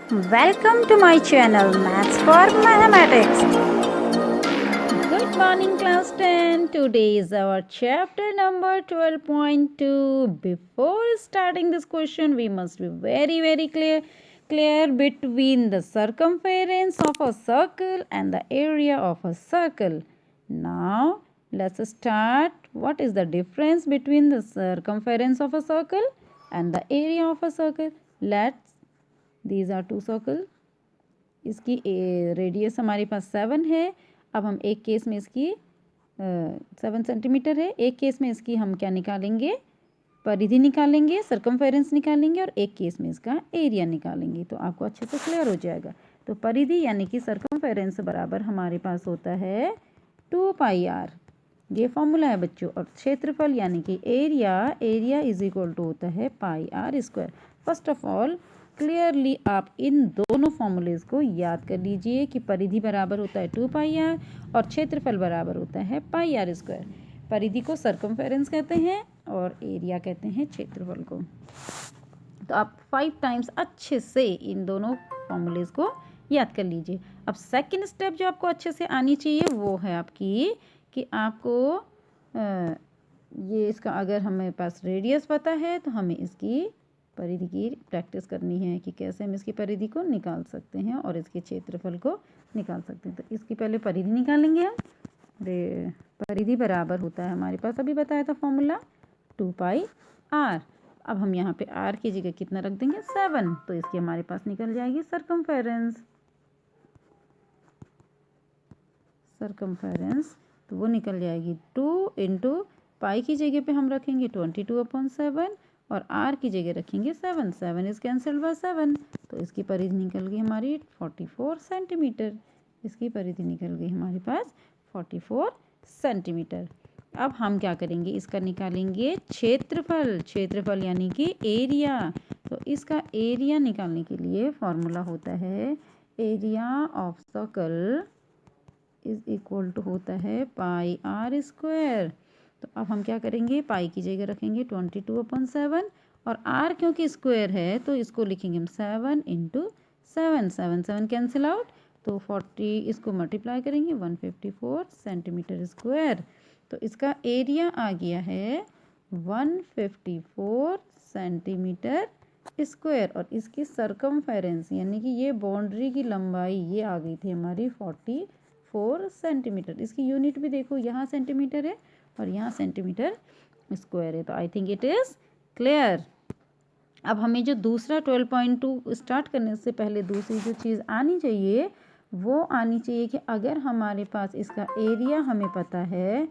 Welcome to my channel Maths for Mathematics. Good morning class 10. Today is our chapter number 12.2. Before starting this question, we must be very clear between the circumference of a circle and the area of a circle. Now let's start. What is the difference between the circumference of a circle and the area of a circle? These are two circle. इसकी radius हमारे पास 7 है. अब हम एक case में इसकी 7 centimetre है. एक केस में इसकी हम क्या निकालेंगे? परिधि निकालेंगे, सर्कमफेरेंस निकालेंगे और एक केस में इसका एरिया निकालेंगे. तो आपको अच्छे से क्लियर हो जाएगा. तो परिधि यानी कि सर्कमफेरेंस बराबर हमारे पास होता है 2πr. ये फॉर्मूला है बच्चों. और क्षेत्रफल यानी कि एरिया इज इक्वल टू होता है πr². First of all clearly आप इन दोनों फॉर्मूलेज को याद कर लीजिए कि परिधि बराबर होता है 2πr और क्षेत्रफल बराबर होता है πr². परिधि को सर्कमफेरेंस कहते हैं और एरिया कहते हैं क्षेत्रफल को. तो आप 5 टाइम्स अच्छे से इन दोनों फॉर्मूलेज को याद कर लीजिए. अब सेकंड स्टेप जो आपको अच्छे से आनी चाहिए वो है आपकी कि आपको ये इसका अगर हमें पास रेडियस पता है तो हमें इसकी परिधि की प्रैक्टिस करनी है कि कैसे हम इसकी परिधि को निकाल सकते हैं और इसके क्षेत्रफल को निकाल सकते हैं. तो इसकी पहले परिधि निकालेंगे हम. परिधि बराबर होता है हमारे पास अभी बताया था फॉर्मूला 2πr. अब हम यहाँ पे r की जगह कितना रख देंगे 7. तो इसकी हमारे पास निकल जाएगी सर्कमफेरेंस. तो वो निकल जाएगी 2 इंटू पाई की जगह पे हम रखेंगे 22/7 और r की जगह रखेंगे 7. 7 इज कैंसल्ड बाय 7. तो इसकी परिधि निकल गई हमारी 44 सेंटीमीटर. इसकी परिधि निकल गई हमारे पास 44 सेंटीमीटर. अब हम क्या करेंगे? इसका निकालेंगे क्षेत्रफल यानी कि एरिया. तो इसका एरिया निकालने के लिए फॉर्मूला होता है area of circle is equal to होता है πr². तो अब हम क्या करेंगे? पाई की जगह रखेंगे 22/7 और r क्योंकि स्क्वायर है तो इसको लिखेंगे हम 7 इंटू 7 कैंसिल आउट. तो 40 इसको मल्टीप्लाई करेंगे 154 सेंटीमीटर स्क्वायर. तो इसका एरिया आ गया है 154 सेंटीमीटर स्क्वायर. और इसकी सर्कमफेरेंस यानी कि ये बाउंड्री की लंबाई ये आ गई थी हमारी 44 सेंटीमीटर. इसकी यूनिट भी देखो, यहाँ सेंटीमीटर है और यहाँ सेंटीमीटर स्क्वायर है. तो I think it is clear. अब हमें जो दूसरा 12.2 स्टार्ट करने से पहले दूसरी जो चीज़ आनी चाहिए वो आनी चाहिए कि अगर हमारे पास इसका एरिया हमें पता है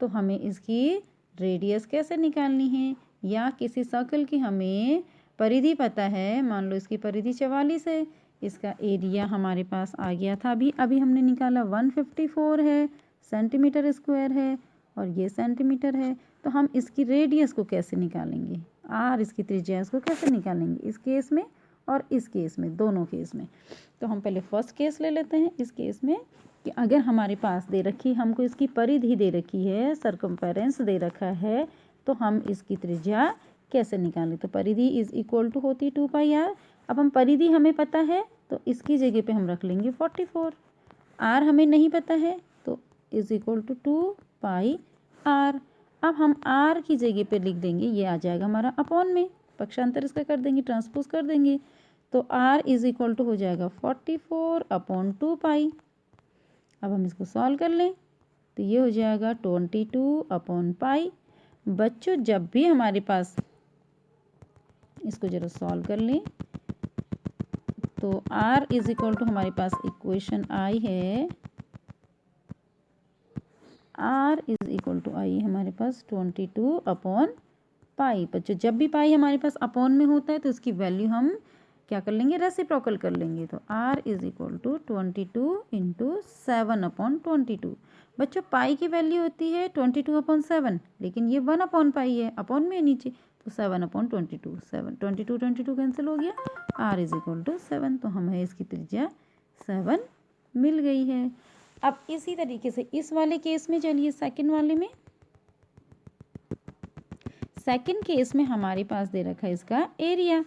तो हमें इसकी रेडियस कैसे निकालनी है. या किसी सर्कल की हमें परिधि पता है, मान लो इसकी परिधि 44 है, इसका एरिया हमारे पास आ गया था अभी हमने निकाला 154 है सेंटीमीटर स्क्वायर है और ये सेंटीमीटर है. तो हम इसकी रेडियस को कैसे निकालेंगे? r इसकी त्रिज्या इसको कैसे निकालेंगे इस केस में और इस केस में, दोनों केस में. तो हम पहले फर्स्ट केस ले लेते हैं. इस केस में कि अगर हमारे पास दे रखी, हमको इसकी परिधि दे रखी है, सर्कमफेरेंस दे रखा है, तो हम इसकी त्रिज्या कैसे निकालें? तो परिधि इज इक्वल टू होती 2πr. अब हम परिधि हमें पता है तो इसकी जगह पे हम रख लेंगे 44. r हमें नहीं पता है तो इज इक्वल टू 2πr. अब हम r की जगह पे लिख देंगे, ये आ जाएगा हमारा अपॉन में, पक्षांतर इसका कर देंगे, ट्रांसपोज कर देंगे. तो r इज इक्वल टू हो जाएगा 44/2π. अब हम इसको सॉल्व कर लें तो ये हो जाएगा 22/π. बच्चों जब भी हमारे पास, इसको जरा सॉल्व कर लें तो r इज इक्वल टू हमारे पास इक्वेशन आई है, r इज इक्वल टू आई हमारे पास 22/π. बच्चों जब भी पाई हमारे पास अपॉन में होता है तो इसकी वैल्यू हम क्या कर लेंगे? रेसिप्रोकल कर लेंगे. तो r is equal to 22 into 7/22. बच्चों पाई की वैल्यू होती है 22/7 लेकिन ये 1/π है, अपॉन में है नीचे, तो 7/22. 22 कैंसिल हो गया, r इज इक्वल टू 7. तो हमें इसकी त्रिज्या 7 मिल गई है. अब इसी तरीके से इस वाले केस में चलिए सेकंड वाले में. सेकंड केस में हमारे पास दे रखा है इसका एरिया.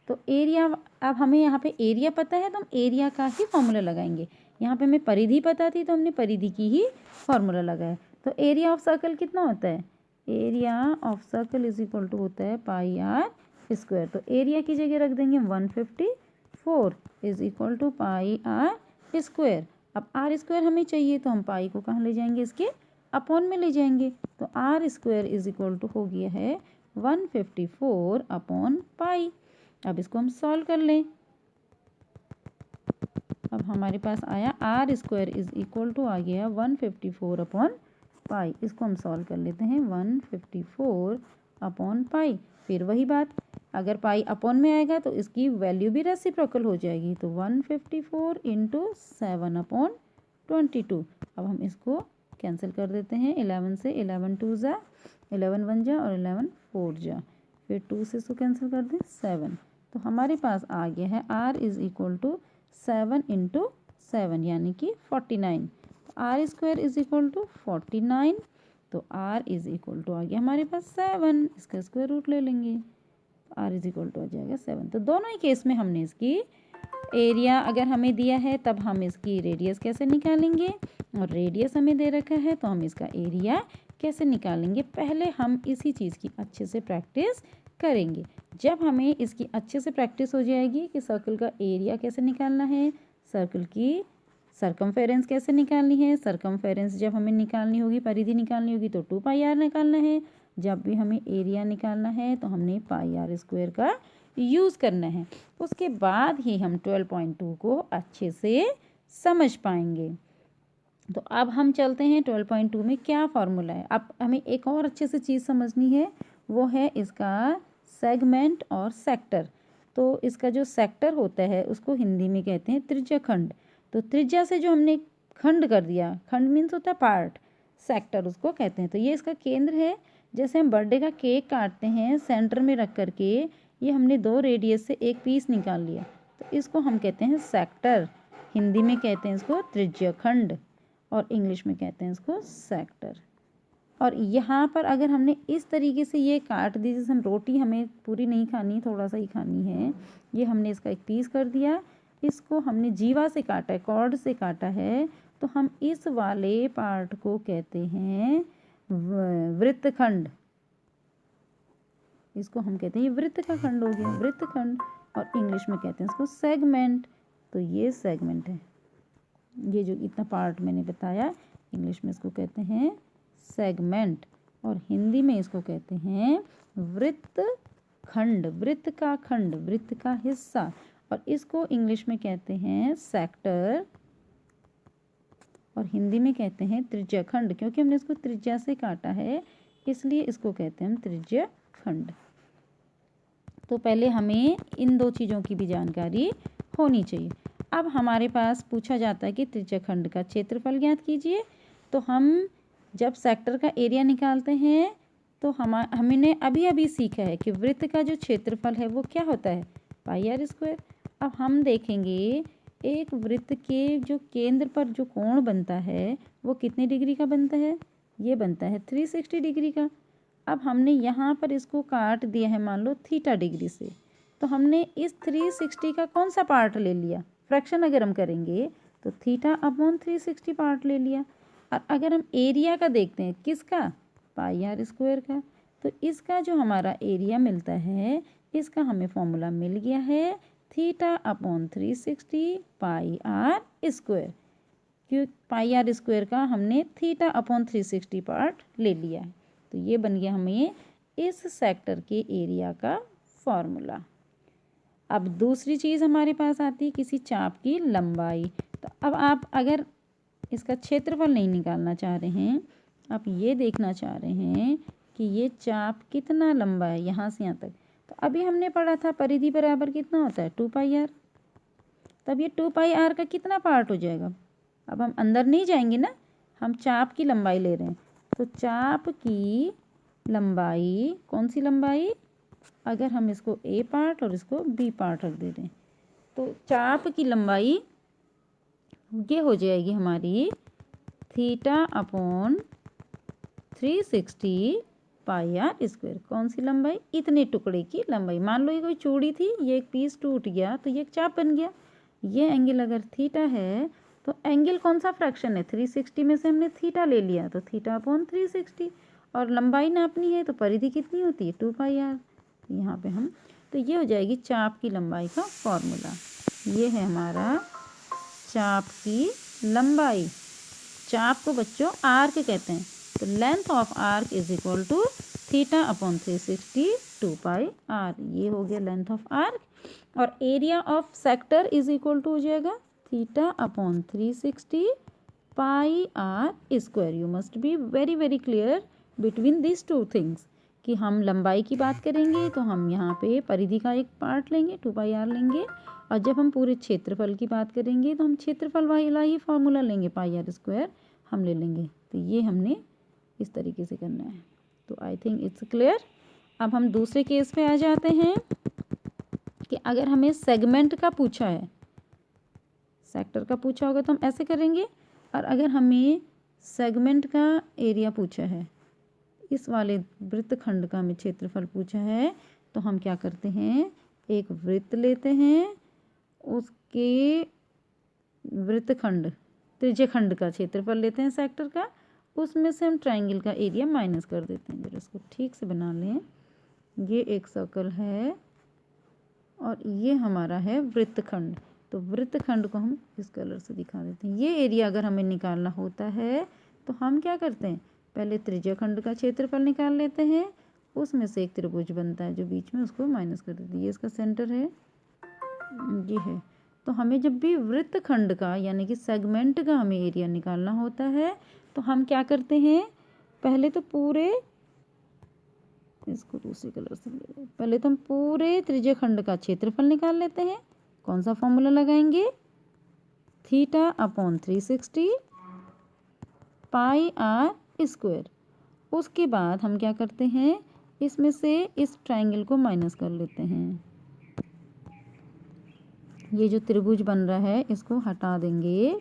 तो एरिया अब हमें यहाँ पे एरिया पता है तो हम एरिया का ही फॉर्मूला लगाएंगे। यहाँ पे हमें परिधि पता थी तो हमने परिधि की ही फॉर्मूला लगाया। तो एरिया ऑफ सर्कल कितना होता है? Area of circle is equal to होता है पाई आर स्क्वायर। तो एरिया की जगह रख देंगे 154 is equal to pi r square. अब आर स्क्वायर हमें चाहिए तो हम पाई को कहाँ ले जाएंगे? इसके अपॉन में ले जाएंगे। तो r square is equal to हो गया है 154 अपॉन पाई। अब इसको हम सॉल्व कर लें। अब हमारे पास आया R square is equal to आ गया 154 अपॉन पाई। इसको हम सॉल्व कर लेते हैं 154 अपॉन पाई। फिर वही बात, अगर पाई अपॉन में आएगा तो इसकी वैल्यू भी रेसिप्रोकल हो जाएगी। तो 154 इंटू 7 अपॉन 22। अब हम इसको कैंसिल कर देते हैं। 11 से 11 2 जा, 11 1 जा और 11 4 जा। फिर 2 से इसको कैंसिल कर दें 7। तो हमारे पास आ गया है r is equal to 7 into 7 यानी कि 49। R square is equal to 49। तो आर इज इक्वल टू आ गया हमारे पास 7। इसका स्क्वायर रूट ले लेंगे। आर इज इक्वल टू आ जाएगा 7। तो दोनों ही केस में हमने इसकी एरिया अगर हमें दिया है तब हम इसकी रेडियस कैसे निकालेंगे, और रेडियस हमें दे रखा है तो हम इसका एरिया कैसे निकालेंगे। पहले हम इसी चीज़ की अच्छे से प्रैक्टिस करेंगे। जब हमें इसकी अच्छे से प्रैक्टिस हो जाएगी कि सर्कल का एरिया कैसे निकालना है, सर्कल की सरकमफेरेंस कैसे निकालनी है, सरकमफेरेंस जब हमें निकालनी होगी, परिधि निकालनी होगी तो 2 पाई आर निकालना है। जब भी हमें एरिया निकालना है तो हमने पाई आर स्क्वायर का यूज़ करना है। उसके बाद ही हम 12.2 को अच्छे से समझ पाएंगे। तो अब हम चलते हैं 12.2 में क्या फार्मूला है। अब हमें एक और अच्छे से चीज़ समझनी है, वो है इसका सेगमेंट और सेक्टर। तो इसका जो सेक्टर होता है उसको हिंदी में कहते हैं त्रिज्या खंड। तो त्रिज्या से जो हमने खंड कर दिया, खंड मीन्स होता है पार्ट, सेक्टर उसको कहते हैं। तो ये इसका केंद्र है। जैसे हम बर्थडे का केक काटते हैं सेंटर में रख करके, ये हमने 2 रेडियस से एक पीस निकाल लिया, तो इसको हम कहते हैं सेक्टर। हिंदी में कहते हैं इसको त्रिज्या खंड और इंग्लिश में कहते हैं इसको सेक्टर। और यहाँ पर अगर हमने इस तरीके से ये काट दी, जैसे हम रोटी हमें पूरी नहीं खानी, थोड़ा सा ही खानी है, ये हमने इसका एक पीस कर दिया, इसको हमने जीवा से काटा है, कॉर्ड से काटा है, तो हम इस वाले पार्ट को कहते हैं वृत्तखंड। इसको हम कहते हैं ये वृत्त का खंड हो गया, वृत्तखंड। और इंग्लिश में कहते हैं इसको सेगमेंट। तो ये सेगमेंट है, ये जो इतना पार्ट मैंने बताया, इंग्लिश में इसको कहते हैं सेगमेंट और हिंदी में इसको कहते हैं वृत्तखंड। वृत्त का खंड, वृत्त का हिस्सा। और इसको इंग्लिश में कहते हैं सेक्टर और हिंदी में कहते हैं त्रिज्या खंड। क्योंकि हमने इसको त्रिज्या से काटा है इसलिए इसको कहते हैं हम त्रिज्या खंड। तो पहले हमें इन 2 चीज़ों की भी जानकारी होनी चाहिए। अब हमारे पास पूछा जाता है कि त्रिज्या खंड का क्षेत्रफल ज्ञात कीजिए। तो हम जब सेक्टर का एरिया निकालते हैं तो हमने अभी अभी सीखा है कि वृत्त का जो क्षेत्रफल है वो क्या होता है, पाई आर स्क्वायर। अब हम देखेंगे एक वृत्त के जो केंद्र पर जो कोण बनता है वो कितने डिग्री का बनता है, ये बनता है 360 डिग्री का। अब हमने यहाँ पर इसको काट दिया है मान लो थीटा डिग्री से, तो हमने इस 360 का कौन सा पार्ट ले लिया, फ्रैक्शन अगर हम करेंगे तो थीटा अपॉन 360 पार्ट ले लिया। और अगर हम एरिया का देखते हैं, किसका, पाई आर स्क्वायर का, तो इसका जो हमारा एरिया मिलता है इसका हमें फॉर्मूला मिल गया है theta upon 360 pi r square. क्यों, पाई आर स्क्वायर का हमने थीटा अपॉन 360 पार्ट ले लिया है। तो ये बन गया हमें इस सेक्टर के एरिया का फॉर्मूला। अब दूसरी चीज़ हमारे पास आती है किसी चाप की लंबाई। तो अब आप अगर इसका क्षेत्रफल नहीं निकालना चाह रहे हैं, आप ये देखना चाह रहे हैं कि ये चाप कितना लंबा है यहाँ से यहाँ तक, तो अभी हमने पढ़ा था परिधि बराबर कितना होता है 2 पाई आर। तब ये 2 पाई आर का कितना पार्ट हो जाएगा। अब हम अंदर नहीं जाएंगे ना, हम चाप की लंबाई ले रहे हैं। तो चाप की लंबाई, कौन सी लंबाई, अगर हम इसको ए पार्ट और इसको बी पार्ट रख दे दें तो चाप की लंबाई ये हो जाएगी हमारी theta upon 360 pi r square. कौन सी लंबाई? इतने टुकड़े की लंबाई। मान लो ये कोई चूड़ी थी, ये एक पीस टूट गया तो ये एक चाप बन गया। ये एंगल अगर थीटा है तो एंगल कौन सा फ्रैक्शन है? 360 में से हमने थीटा ले लिया तो थीटा अपॉन 360, और लंबाई नापनी है तो परिधि कितनी होती है? 2 पाई आर। यहाँ पे हम, तो ये हो जाएगी चाप की लंबाई का फॉर्मूला। ये है हमारा चाप की लंबाई। चाप को बच्चों आर्क कहते हैं। तो length of arc is equal to theta upon 360 2 pi r. ये हो गया लेंथ ऑफ आर्क। और area of sector is equal to हो जाएगा theta upon 360 pi r square. You must be very very clear between this two things कि हम लंबाई की बात करेंगे तो हम यहाँ पे परिधि का एक पार्ट लेंगे 2 पाई आर लेंगे, और जब हम पूरे क्षेत्रफल की बात करेंगे तो हम क्षेत्रफल वाला ही फॉर्मूला लेंगे, पाई आर स्क्वायर हम ले लेंगे। तो ये हमने इस तरीके से करना है। तो आई थिंक इट्स क्लियर। अब हम दूसरे केस पे आ जाते हैं कि अगर हमें सेगमेंट का पूछा है, सेक्टर का पूछा होगा तो हम ऐसे करेंगे, और अगर हमें सेगमेंट का एरिया पूछा है, इस वाले वृत्तखंड का हमें क्षेत्रफल पूछा है, तो हम क्या करते हैं, एक वृत्त लेते हैं, उसके वृत्तखंड त्रिज्यखंड का क्षेत्रफल लेते हैं सेक्टर का, उसमें से हम ट्रायंगल का एरिया माइनस कर देते हैं। जरा इसको ठीक से बना लें। ये एक सर्कल है और ये हमारा है वृत्तखंड। तो वृत्तखंड को हम इस कलर से दिखा देते हैं। ये एरिया अगर हमें निकालना होता है तो हम क्या करते हैं, पहले त्रिज्यखंड का क्षेत्रफल निकाल लेते हैं, उसमें से एक त्रिभुज बनता है जो बीच में, उसको माइनस कर देते हैं। ये इसका सेंटर है, ये है। तो हमें जब भी वृत्तखंड का यानी कि सेगमेंट का हमें एरिया निकालना होता है तो हम क्या करते हैं, पहले तो पूरे, इसको दूसरे कलर से ले, पहले तो हम पूरे त्रिज्यखंड का क्षेत्रफल निकाल लेते हैं। कौन सा फॉर्मूला लगाएंगे? Theta upon 360 pi r square. उसके बाद हम क्या करते हैं, इसमें से इस ट्रायंगल को माइनस कर लेते हैं। ये जो त्रिभुज बन रहा है इसको हटा देंगे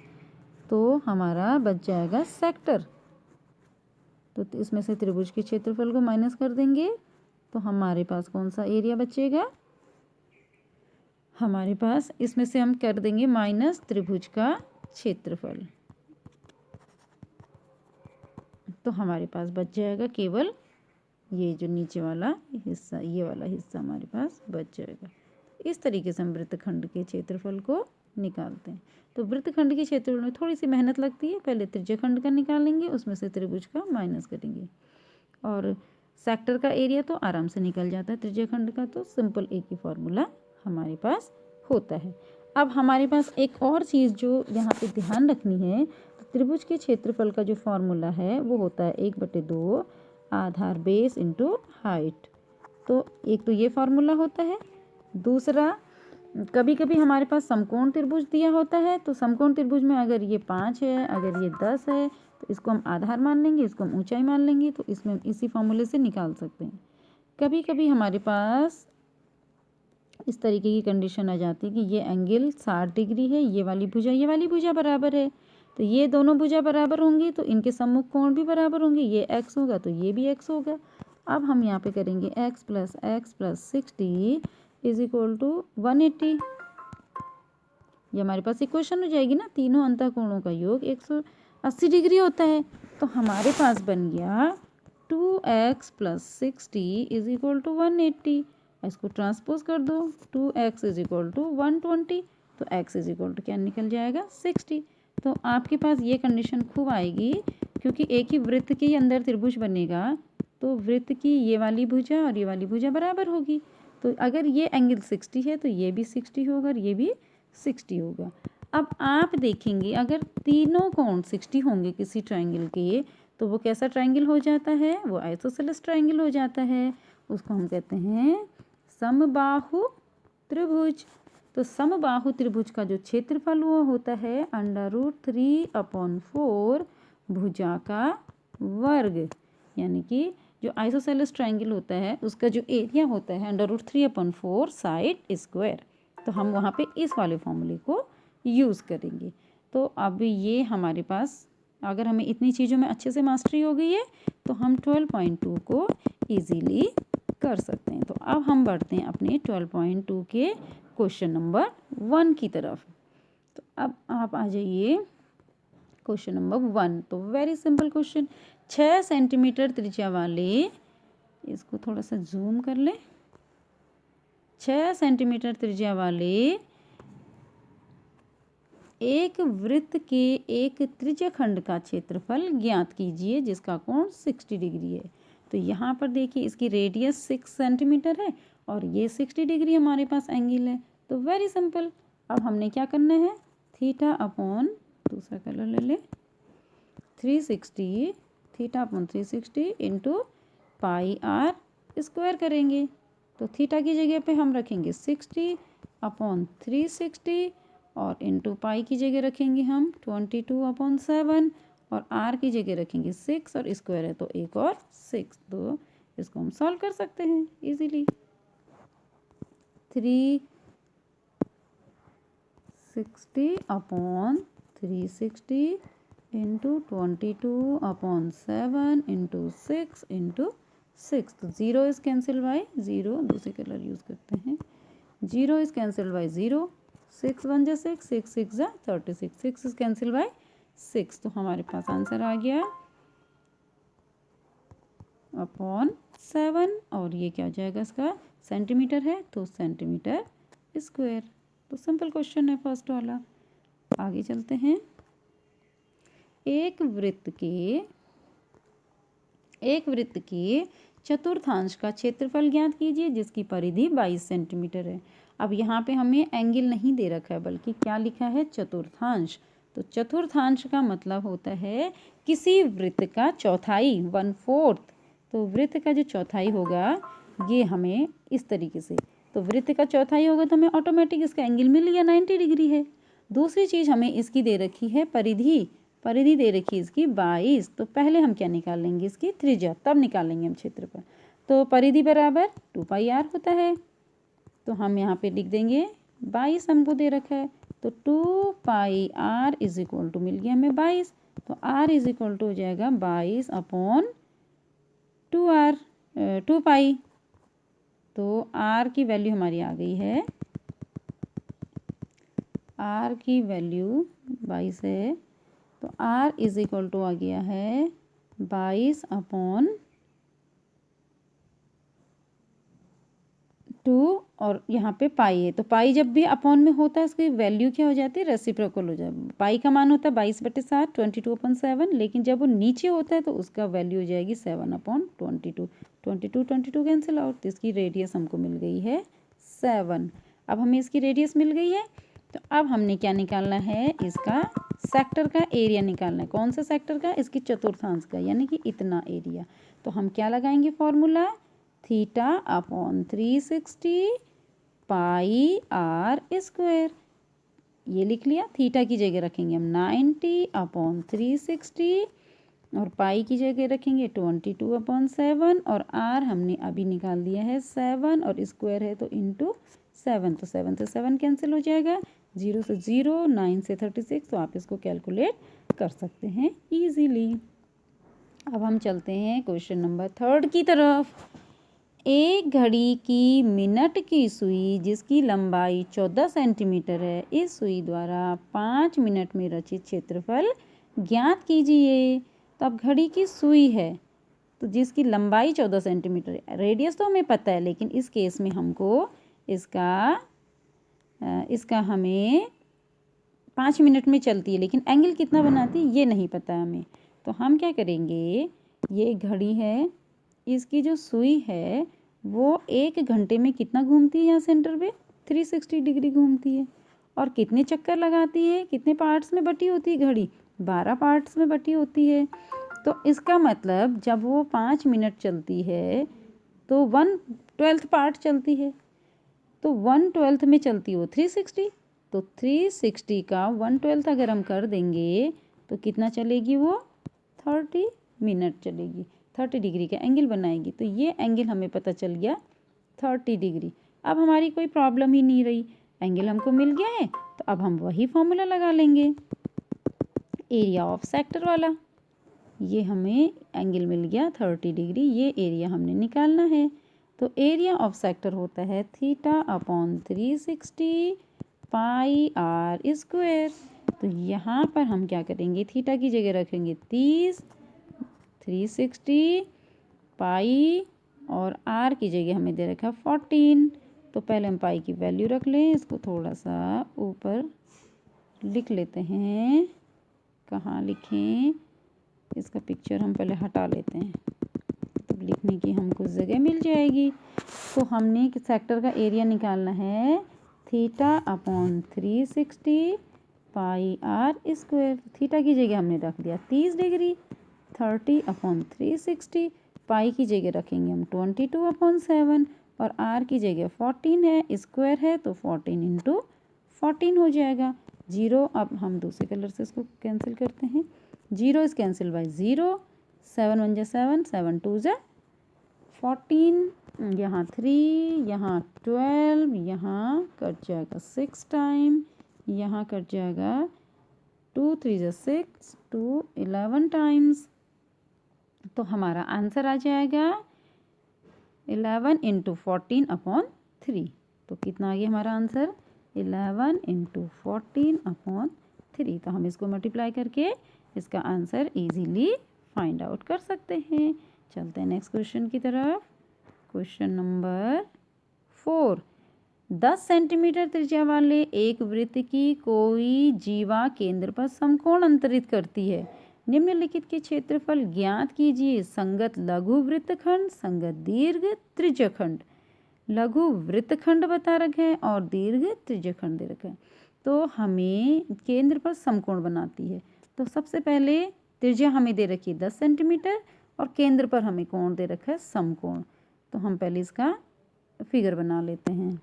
तो हमारा बच जाएगा सेक्टर। तो इसमें से त्रिभुज के क्षेत्रफल को माइनस कर देंगे तो हमारे पास कौन सा एरिया बचेगा, हमारे पास इसमें से हम कर देंगे माइनस त्रिभुज का क्षेत्रफल। तो हमारे पास बच जाएगा केवल ये जो नीचे वाला हिस्सा, ये वाला हिस्सा हमारे पास बच जाएगा। इस तरीके से हम वृत्तखंड के क्षेत्रफल को निकालते हैं। तो वृत्तखंड के क्षेत्रफल में थोड़ी सी मेहनत लगती है, पहले त्रिज्यखंड का निकालेंगे, उसमें से त्रिभुज का माइनस करेंगे, और सेक्टर का एरिया तो आराम से निकल जाता है त्रिज्यखंड का। तो सिंपल एक ही फॉर्मूला हमारे पास होता है। अब हमारे पास एक और चीज़ जो यहाँ पे ध्यान रखनी है, तो त्रिभुज के क्षेत्रफल का जो फॉर्मूला है वो होता है 1/2 आधार बेस इंटू हाइट। तो एक तो ये फॉर्मूला होता है। दूसरा, कभी कभी हमारे पास समकोण त्रिभुज दिया होता है, तो समकोण त्रिभुज में अगर ये 5 है, अगर ये 10 है, तो इसको हम आधार मान लेंगे, इसको हम ऊंचाई मान लेंगे, तो इसमें इसी फॉर्मूले से निकाल सकते हैं। कभी कभी हमारे पास इस तरीके की कंडीशन आ जाती है कि ये एंगल 60 डिग्री है, ये वाली भुजा बराबर है, तो ये दोनों भुजा बराबर होंगी तो इनके सम्मुख कोण भी बराबर होंगे। ये x होगा तो ये भी x होगा। अब हम यहाँ पे करेंगे x plus 60 is equal to 180। ये हमारे पास इक्वेशन हो जाएगी ना, तीनों अंतःकोणों का योग 180 डिग्री होता है। तो हमारे पास बन गया 2x plus 60 is equal to 180। इसको ट्रांसपोज कर दो, 2x इज इक्वल टू 120, तो x इज इक्वल टू क्या निकल जाएगा 60। तो आपके पास ये कंडीशन खूब आएगी क्योंकि एक ही वृत्त के अंदर त्रिभुज बनेगा, तो वृत्त की ये वाली भुजा और ये वाली भुजा बराबर होगी। तो अगर ये एंगल 60 है तो ये भी 60 होगा और ये भी 60 होगा। अब आप देखेंगे अगर तीनों कोण 60 होंगे किसी ट्रायंगल के, तो वो कैसा ट्रायंगल हो जाता है, वो आइसोसेलेस ट्रायंगल हो जाता है। उसको हम कहते हैं समबाहु त्रिभुज। तो समबाहु त्रिभुज का जो क्षेत्रफल वो होता है √3/4 भुजा का वर्ग, यानी कि जो आइसोसेलेस ट्रायंगल होता है उसका जो एरिया होता है √3/4 साइड स्क्वायर। तो हम वहाँ पे इस वाले फॉर्मूले को यूज़ करेंगे। तो अब ये हमारे पास, अगर हमें इतनी चीज़ों में अच्छे से मास्टरी हो गई है तो हम 12.2 को इजीली कर सकते हैं। तो अब हम बढ़ते हैं अपने 12.2 के क्वेश्चन नंबर 1 की तरफ। तो अब आप आ जाइए क्वेश्चन नंबर 1। तो वेरी सिंपल क्वेश्चन, 6 सेंटीमीटर त्रिज्या वाले, इसको थोड़ा सा जूम कर लें, 6 सेंटीमीटर त्रिज्या वाले एक वृत्त के एक त्रिज्याखंड का क्षेत्रफल ज्ञात कीजिए जिसका कोण 60 डिग्री है। तो यहाँ पर देखिए इसकी रेडियस 6 सेंटीमीटर है और ये 60 डिग्री हमारे पास एंगल है। तो वेरी सिंपल, अब हमने क्या करना है, थीटा अपॉन, दूसरा कलर ले ले, 360, theta upon 360 into pi r square करेंगे। तो थीटा की जगह पे हम रखेंगे 60 अपॉन 360 और इंटू पाई की जगह रखेंगे हम 22/7 और आर की जगह रखेंगे 6 और स्क्वायर है तो एक और 6। तो इसको हम सॉल्व कर सकते हैं easily. 360 upon 360 into 22/7 into 6 into 6। तो 0 इज कैंसिल बाय 0, दूसरे कलर यूज़ करते हैं, 0 इज कैंसिल बाय 0, 6 1 जा 6, 6 6 जा 36, 6 इज कैंसिल बाय 6। तो हमारे पास आंसर आ गया अपॉन 7 और ये क्या हो जाएगा, इसका सेंटीमीटर है तो सेंटीमीटर स्क्वायर। तो सिंपल क्वेश्चन है फर्स्ट वाला। आगे चलते हैं, एक वृत्त के चतुर्थांश का क्षेत्रफल ज्ञात कीजिए जिसकी परिधि 22 सेंटीमीटर है। अब यहाँ पे हमें एंगल नहीं दे रखा है बल्कि क्या लिखा है, चतुर्थांश। तो चतुर्थांश का मतलब होता है किसी वृत्त का चौथाई, 1/4। तो वृत्त का जो चौथाई होगा ये हमें इस तरीके से, तो वृत्त का चौथाई होगा तो हमें ऑटोमेटिक इसका एंगल मिल गया, 90 डिग्री है। दूसरी चीज़ हमें इसकी दे रखी है परिधि, परिधि दे रखी है इसकी 22। तो पहले हम क्या निकाल लेंगे, इसकी त्रिज्या, तब निकालेंगे हम क्षेत्रफल। तो परिधि बराबर 2πr होता है। तो हम यहाँ पे लिख देंगे 22 हमको दे रखा है तो 2πr इज इक्वल टू मिल गया हमें 22। तो r इज इक्वल टू हो जाएगा 22/2r 2π। तो r की वैल्यू हमारी आ गई है, r की वैल्यू 22 है तो r इज इक्वल टू आ गया है 22/2 और यहाँ पे पाई है। तो पाई जब भी अपॉन में होता है इसकी वैल्यू क्या हो जाती है, रेसिप्रोकल हो जाए। पाई का मान होता है 22/7 22/7, लेकिन जब वो नीचे होता है तो उसका वैल्यू हो जाएगी 7/22। 22 कैंसिल आउट, तो इसकी रेडियस हमको मिल गई है 7। अब हमें इसकी रेडियस मिल गई है तो अब हमने क्या निकालना है, इसका सेक्टर का एरिया निकालना है। कौन सा सेक्टर का, इसकी चतुर्थांश का, यानी कि इतना एरिया। तो हम क्या लगाएंगे formula, theta upon 360 pi r square. ये लिख लिया, थीटा की जगह रखेंगे हम 90/360 और पाई की जगह रखेंगे 22/7 और आर हमने अभी निकाल दिया है 7 और स्क्वायर है तो इंटू 7। तो 7 से 7 कैंसिल हो जाएगा, 0 से 0, 9 से 36। तो आप इसको कैलकुलेट कर सकते हैं इजीली। अब हम चलते हैं क्वेश्चन नंबर 3 की तरफ। एक घड़ी की मिनट की सुई जिसकी लंबाई 14 सेंटीमीटर है, इस सुई द्वारा 5 मिनट में रचित क्षेत्रफल ज्ञात कीजिए। तो अब घड़ी की सुई है तो जिसकी लंबाई 14 सेंटीमीटर है, रेडियस तो हमें पता है लेकिन इस केस में हमको इसका हमें 5 मिनट में चलती है लेकिन एंगल कितना बनाती है ये नहीं पता हमें। तो हम क्या करेंगे, ये घड़ी है, इसकी जो सुई है वो 1 घंटे में कितना घूमती है, यहाँ सेंटर पे 360 डिग्री घूमती है। और कितने चक्कर लगाती है, कितने पार्ट्स में बटी होती है घड़ी, 12 पार्ट्स में बटी होती है। तो इसका मतलब जब वो 5 मिनट चलती है तो 1/12 पार्ट चलती है। तो 1/12 में चलती हो 360, तो 360 का 1/12 अगर हम कर देंगे तो कितना चलेगी, वो 30 मिनट चलेगी, 30 डिग्री का एंगल बनाएगी। तो ये एंगल हमें पता चल गया 30 डिग्री। अब हमारी कोई प्रॉब्लम ही नहीं रही, एंगल हमको मिल गया है। तो अब हम वही फॉर्मूला लगा लेंगे एरिया ऑफ सेक्टर वाला, ये हमें एंगल मिल गया 30 डिग्री, ये एरिया हमने निकालना है। तो एरिया ऑफ सेक्टर होता है theta upon 360 pi r square. तो यहाँ पर हम क्या करेंगे, थीटा की जगह रखेंगे 30, 360 पाई और आर की जगह हमें दे रखा 14। तो पहले हम पाई की वैल्यू रख लें, इसको थोड़ा सा ऊपर लिख लेते हैं। कहाँ लिखें, इसका पिक्चर हम पहले हटा लेते हैं, तब लिखने की हमको जगह मिल जाएगी। तो हमने सेक्टर का एरिया निकालना है theta upon 360 pi r square. Theta की जगह हमने रख दिया 30 डिग्री, 30 अपॉन 360, पाई की जगह रखेंगे हम 22 अपॉन 7 और आर की जगह 14 है, स्क्वायर है तो 14 इंटू 14 हो जाएगा। 0, अब हम दूसरे कलर से इसको कैंसिल करते हैं। 0 इज कैंसिल बाय 0, 7 1 जा 7, 7 2 जा 14, यहाँ 3, यहाँ 12, यहाँ कट जाएगा 6 टाइम, यहाँ कट जाएगा 2 3 जा 6, 2 11 टाइम्स। तो हमारा आंसर आ जाएगा 11 इंटू 14 अपॉन 3। तो कितना आ गया हमारा आंसर, 11 इंटू 14 अपॉन 3। तो हम इसको मल्टीप्लाई करके इसका आंसर इजीली फाइंड आउट कर सकते हैं। चलते हैं नेक्स्ट क्वेश्चन की तरफ। क्वेश्चन नंबर 4, 10 सेंटीमीटर त्रिज्या वाले एक वृत्त की कोई जीवा केंद्र पर समकोण अंतरित करती है। निम्नलिखित के क्षेत्रफल ज्ञात कीजिए। संगत लघु वृत्तखंड, संगत दीर्घ त्रिज्यखंड। लघु वृत्तखंड बता रखे हैं और दीर्घ त्रिज्यखंड दे रखा है। तो हमें केंद्र पर समकोण बनाती है। तो सबसे पहले त्रिज्या हमें दे रखी है 10 सेंटीमीटर और केंद्र पर हमें कोण दे रखा है समकोण। तो हम पहले इसका फिगर बना लेते हैं।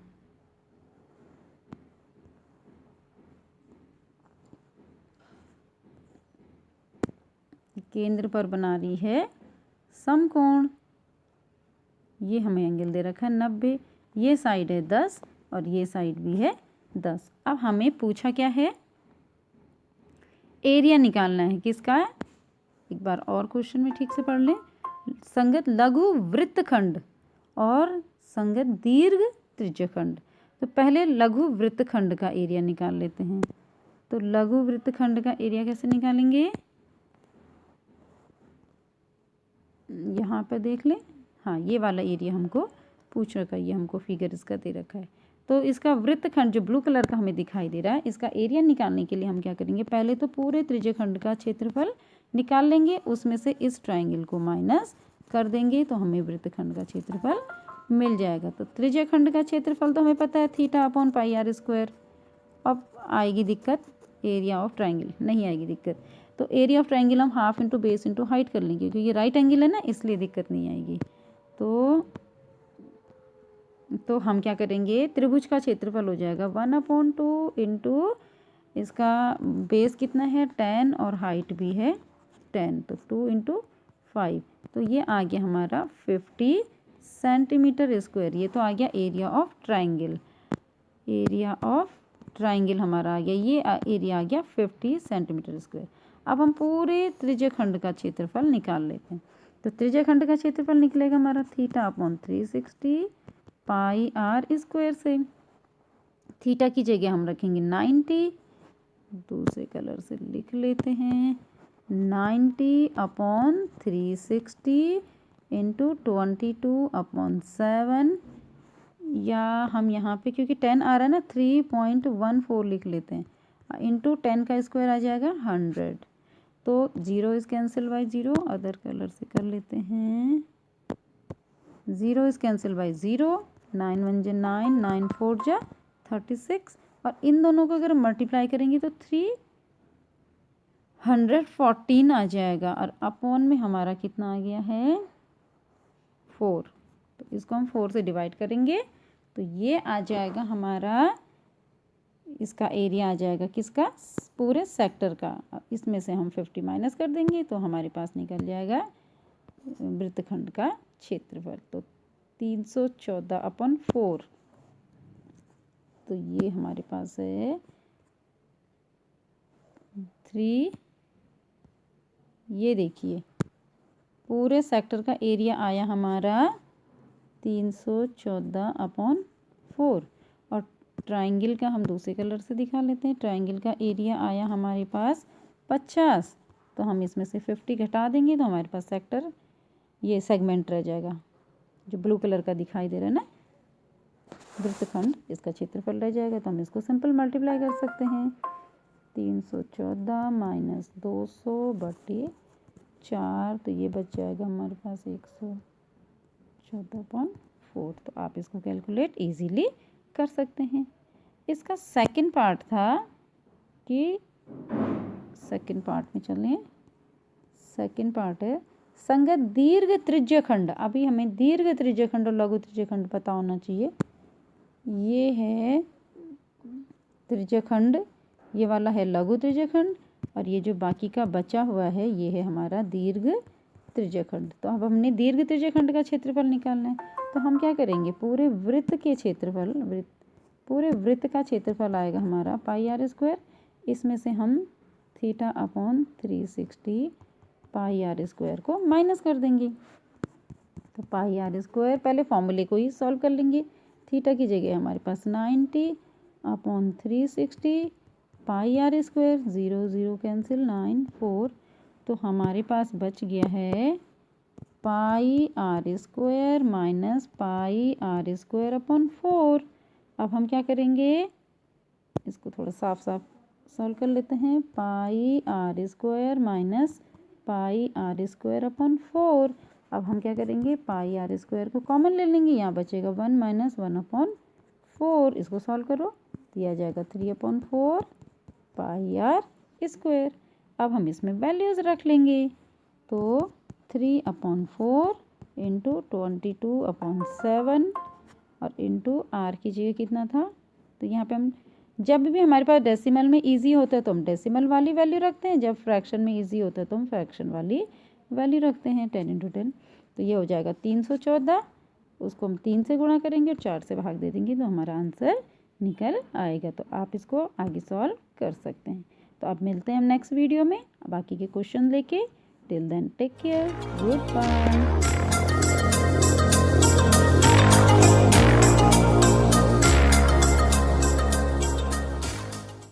केंद्र पर बना रही है समकोण, ये हमें एंगल दे रखा है 90, ये साइड है 10 और ये साइड भी है 10। अब हमें पूछा क्या है, एरिया निकालना है किसका। एक बार और क्वेश्चन में ठीक से पढ़ लें। संगत लघु वृत्तखंड और संगत दीर्घ त्रिज्यखंड। तो पहले लघु वृत्तखंड का एरिया निकाल लेते हैं। तो लघु वृत्तखंड का एरिया कैसे निकालेंगे, यहाँ पर देख लें। हाँ, ये वाला एरिया हमको पूछ रखा है, ये हमको फिगर इसका दे रखा है। तो इसका वृत्तखंड जो ब्लू कलर का हमें दिखाई दे रहा है, इसका एरिया निकालने के लिए हम क्या करेंगे, पहले तो पूरे त्रिज्यखंड का क्षेत्रफल निकाल लेंगे, उसमें से इस ट्रायंगल को माइनस कर देंगे तो हमें वृत्तखंड का क्षेत्रफल मिल जाएगा। तो त्रिज्यखंड का क्षेत्रफल तो हमें पता है theta upon pi r square. अब आएगी दिक्कत, एरिया ऑफ ट्रायंगल नहीं आएगी दिक्कत। तो एरिया ऑफ ट्रायंगल हम half into base into height कर लेंगे, क्योंकि ये राइट एंगल है ना, इसलिए दिक्कत नहीं आएगी। तो हम क्या करेंगे, त्रिभुज का क्षेत्रफल हो जाएगा 1/2 इंटू इसका बेस कितना है 10 और हाइट भी है 10, तो 2 इंटू 5। तो ये आ गया हमारा 50 सेंटीमीटर स्क्वायर। ये तो आ गया area of triangle. Area of triangle हमारा आ गया, ये एरिया आ गया 50 सेंटीमीटर स्क्वायर। अब हम पूरे त्रिज्यखंड का क्षेत्रफल निकाल लेते हैं। तो त्रिज्यखंड का क्षेत्रफल निकलेगा हमारा theta upon 360 pi r square से। थीटा की जगह हम रखेंगे 90, दूसरे कलर से लिख लेते हैं 90 अपॉन 360 इंटू 22 अपॉन 7, या हम यहाँ पे क्योंकि 10 आ रहा है ना 3.14 लिख लेते हैं, इंटू 10 का स्क्वायर आ जाएगा 100। तो 0 is cancel bye 0, other colour से कर लेते हैं। 0 इज कैंसिल बाय 0, 9 1 जा 9, 9 4 जा 36, और इन दोनों को अगर मल्टीप्लाई करेंगे तो 314 आ जाएगा, और अपॉन में हमारा कितना आ गया है 4। तो इसको हम 4 से डिवाइड करेंगे तो ये आ जाएगा हमारा, इसका एरिया आ जाएगा किसका, पूरे सेक्टर का। इसमें से हम 50 माइनस कर देंगे तो हमारे पास निकल जाएगा वृत्तखंड का क्षेत्रफल। तो 314/4। तो ये हमारे पास है 3, ये देखिए पूरे सेक्टर का एरिया आया हमारा 314/4। और ट्राइंगल का हम दूसरे कलर से दिखा लेते हैं। ट्राइंगल का एरिया आया हमारे पास 50, तो हम इसमें से 50 घटा देंगे तो हमारे पास सेक्टर ये सेगमेंट रह जाएगा जो ब्लू कलर का दिखाई दे रहा है ना, वृत्तखंड, इसका क्षेत्रफल रह जाएगा। तो हम इसको सिंपल मल्टीप्लाई कर सकते हैं। 314 माइनस 200/4, तो ये बच जाएगा हमारे पास 114/4। तो आप इसको कैलकुलेट इजीली कर सकते हैं। इसका सेकंड पार्ट था कि सेकंड पार्ट में चलें। सेकंड पार्ट है संगत दीर्घ त्रिज्यखंड। अभी हमें दीर्घ त्रिज्यखंड और लघु त्रिज्यखंड पता होना चाहिए। ये है त्रिज्यखंड, ये वाला है लघु त्रिज्यखंड, और ये जो बाकी का बचा हुआ है ये है हमारा दीर्घ त्रिज्यखंड। तो अब हमने दीर्घ त्रिज्यखंड का क्षेत्रफल निकालना है, तो हम क्या करेंगे, पूरे वृत्त के क्षेत्रफल, पूरे वृत्त का क्षेत्रफल आएगा हमारा πr²। इसमें से हम θ/360 πr² को माइनस कर देंगे। तो πr², पहले फॉर्मूले को ही सॉल्व कर लेंगे। थीटा की जगह हमारे पास 90/360 πr², 0 0 कैंसिल, 9 4। तो हमारे पास बच गया है πr² माइनस πr²/4। अब हम क्या करेंगे, इसको थोड़ा साफ साफ सॉल्व कर लेते हैं। πr² minus πr²/4। अब हम क्या करेंगे, πr² को कॉमन ले लेंगे, यहाँ बचेगा 1 माइनस 1/4। इसको सॉल्व करो तो यह आ जाएगा 3/4 πr²। अब हम इसमें वैल्यूज़ रख लेंगे, तो 3/4 इंटू 22/7 और इंटू r की जगह कितना था, तो यहाँ पे हम जब भी हमारे पास डेसिमल में इजी होता है तो हम डेसिमल वाली वैल्यू रखते हैं, जब फ्रैक्शन में इजी होता है तो हम फ्रैक्शन वाली वैल्यू रखते हैं। 10 × 10, तो ये हो जाएगा 314। उसको हम 3 से गुणा करेंगे और 4 से भाग दे देंगे तो हमारा आंसर निकल आएगा। तो आप इसको आगे सॉल्व कर सकते हैं। तो अब मिलते हैं हम नेक्स्ट वीडियो में बाकी के क्वेश्चन लेके। Till then take care, good bye.